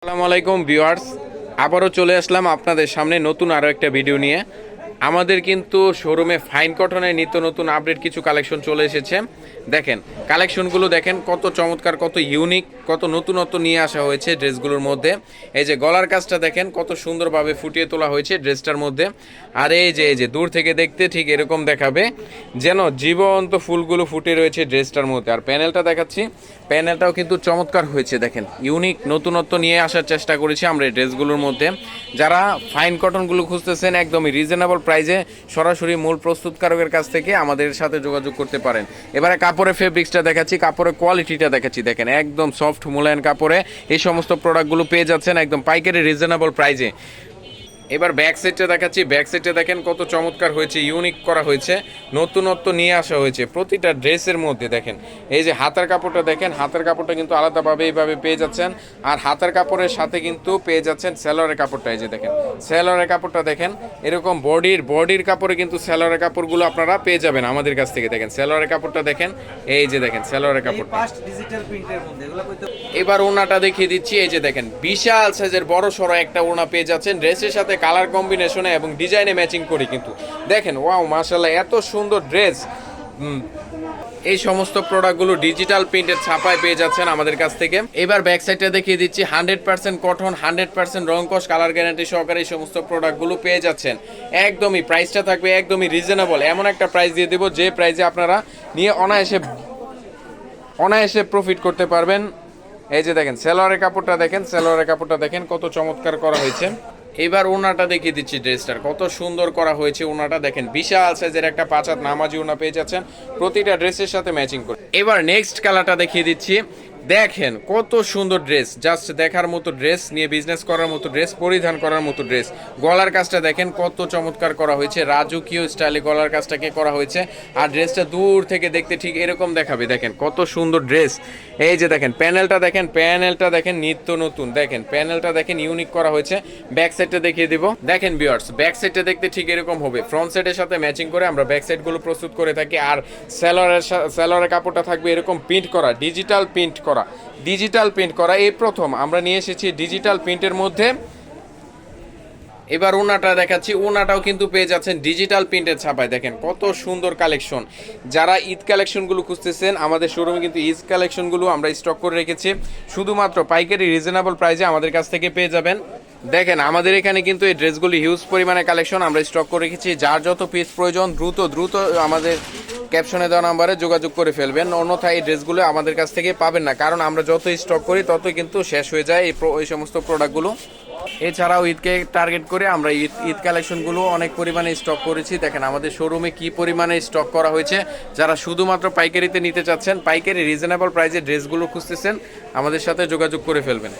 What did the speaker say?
আসসালামু আলাইকুম ভিউয়ার্স, আবারও চলে আসলাম আপনাদের সামনে নতুন আরও একটা ভিডিও নিয়ে। আমাদের কিন্তু শোরুমে ফাইন কটনের নিত্য নতুন আপডেট কিছু কালেকশন চলে এসেছে। দেখেন কালেকশনগুলো দেখেন, কত চমৎকার, কত ইউনিক, কত নতুনত্ব নিয়ে আসা হয়েছে ড্রেসগুলোর মধ্যে। এই যে গলার কাজটা দেখেন কত সুন্দরভাবে ফুটিয়ে তোলা হয়েছে ড্রেসটার মধ্যে। আর এই যে দূর থেকে দেখতে ঠিক এরকম দেখাবে, যেন জীবন্ত ফুলগুলো ফুটে রয়েছে ড্রেসটার মধ্যে। আর প্যানেলটা দেখাচ্ছি, প্যানেলটাও কিন্তু চমৎকার হয়েছে। দেখেন ইউনিক নতুনত্ব নিয়ে আসার চেষ্টা করেছি আমরা এই ড্রেসগুলোর মধ্যে। যারা ফাইন কটনগুলো খুঁজতেছেন একদমই রিজনেবল প্রাইসে, সরাসরি মূল প্রস্তুতকারকের কাছ থেকে আমাদের সাথে যোগাযোগ করতে পারেন। এবারে কাপড়ের ফেব্রিক্সটা দেখাচ্ছি, কাপড়ের কোয়ালিটিটা দেখাচ্ছি। দেখেন একদম সফট মোলায়েম কাপড়ে এই সমস্ত প্রোডাক্টগুলো পেয়ে যাচ্ছেন একদম পাইকারি রিজনেবল প্রাইসে। এবার ব্যাক সাইডটা দেখাচ্ছি, ব্যাক সাইডটা দেখেন কত চমৎকার হয়েছে, ইউনিক করা হয়েছে, নতুনত্ব নিয়ে আসা হয়েছে প্রতিটা ড্রেসের মধ্যে। দেখেন এই যে হাতার কাপড়টা দেখেন, হাতার কাপড়টা কিন্তু আলাদাভাবে এইভাবে পেয়ে যাচ্ছেন। আর হাতার কাপড়ের সাথে কিন্তু পেয়ে যাচ্ছেন সেলোয়ারের কাপড়টা। এই যে দেখেন সেলোয়ারের কাপড়টা দেখেন, এরকম বডির কাপড়ে কিন্তু সেলোয়ারের কাপড়গুলো আপনারা পেয়ে যাবেন আমাদের কাছ থেকে। দেখেন সেলোয়ারের কাপড়টা দেখেন, এই যে দেখেন সেলোয়ারের কাপড়টা। এবার ওড়নাটা দেখিয়ে দিচ্ছি, এই যে দেখেন বিশাল সাইজের বড় সড়ো একটা ওড়না পেয়ে যাচ্ছেন ড্রেসের সাথে কালার কম্বিনেশনে এবং ডিজাইনে ম্যাচিং করে। কিন্তু দেখেন ওয়াও মাশাআল্লাহ, এত সুন্দর ড্রেস। এই সমস্ত প্রোডাক্টগুলো ডিজিটাল প্রিন্টের ছাপায় পেয়ে যাচ্ছেন আমাদের কাছ থেকে। এবার ব্যাক সাইডটা দেখিয়ে দিচ্ছি, 100% কটন, 100% রংকশ, কালার গ্যারান্টি সহকারে এই সমস্ত প্রোডাক্টগুলো পেয়ে যাচ্ছেন। একদমই প্রাইসটা থাকবে একদমই রিজনেবল, এমন একটা প্রাইস দিয়ে দেবো যে প্রাইসে আপনারা নিয়ে অনায়াসে প্রফিট করতে পারবেন। এই যে দেখেন সেলোয়ারের কাপড়টা দেখেন, সেলোয়ারের কাপড়টা দেখেন কত চমৎকার করা হয়েছে। এবার ওনাটা দেখিয়ে দিচ্ছি, ড্রেসটার কত সুন্দর করা হয়েছে। ওনাটা দেখেন বিশাল সাইজের একটা 5 হাত নামাজি ওনা পেয়ে যাচ্ছেন প্রতিটা ড্রেসের সাথে ম্যাচিং করে। এবার নেক্সট কালারটা দেখিয়ে দিচ্ছি, দেখেন কত সুন্দর ড্রেস, জাস্ট দেখার মতো ড্রেস, নিয়ে বিজনেস করার মতো ড্রেস, পরিধান করার মতো ড্রেস। গলার কাজটা দেখেন কত চমৎকার করা হয়েছে, রাজকীয় স্টাইলে গলার কাজটাকে করা হয়েছে। আর ড্রেসটা দূর থেকে দেখতে ঠিক এরকম দেখাবে। দেখেন কত সুন্দর ড্রেস। এই যে দেখেন প্যানেলটা দেখেন, প্যানেলটা দেখেন নিত্য নতুন। দেখেন প্যানেলটা দেখেন ইউনিক করা হয়েছে। ব্যাক সাইডটা দেখিয়ে দিব, দেখেন ভিউয়ার্স ব্যাক সাইডটা দেখতে ঠিক এরকম হবে। ফ্রন্ট সাইডের সাথে ম্যাচিং করে আমরা ব্যাক সাইডগুলো প্রস্তুত করে থাকি। আর সেলোয়ারের কাপড়টা থাকবে এরকম প্রিন্ট করা, ডিজিটাল প্রিন্ট করা এই প্রথম আমরা নিয়ে এসেছি ডিজিটাল প্রিন্টের মধ্যে। এবার ওনাটা দেখাচ্ছি, ওনাটাও কিন্তু পেয়ে যাচ্ছেন ডিজিটাল প্রিন্টের ছাপায়। দেখেন কত সুন্দর কালেকশন। যারা ঈদ কালেকশনগুলো খুঁজতেছেন আমাদের শোরুমে কিন্তু ঈদ কালেকশনগুলো আমরা স্টক করে রেখেছি, শুধুমাত্র পাইকারি রিজনেবল প্রাইসে আমাদের কাছ থেকে পেয়ে যাবেন। দেখেন আমাদের এখানে কিন্তু এই ড্রেসগুলি হিউজ পরিমাণে কালেকশন আমরা স্টক করে রেখেছি। যার যত পিস প্রয়োজন দ্রুত আমাদের ক্যাপশনে দেওয়া নাম্বারে যোগাযোগ করে ফেলবেন, অন্যথায় এই ড্রেসগুলো আমাদের কাছ থেকে পাবেন না, কারণ আমরা যত স্টক করি ততই কিন্তু শেষ হয়ে যায় এই সমস্ত প্রোডাক্টগুলো। এছাড়াও ঈদকে টার্গেট করে আমরা ঈদ কালেকশনগুলো অনেক পরিমাণে স্টক করেছি। দেখেন আমাদের শোরুমে কি পরিমাণে স্টক করা হয়েছে। যারা শুধুমাত্র পাইকারিতে নিতে চাচ্ছেন, পাইকারি রিজনেবল প্রাইসে ড্রেসগুলো খুঁজতেছেন, আমাদের সাথে যোগাযোগ করে ফেলবেন।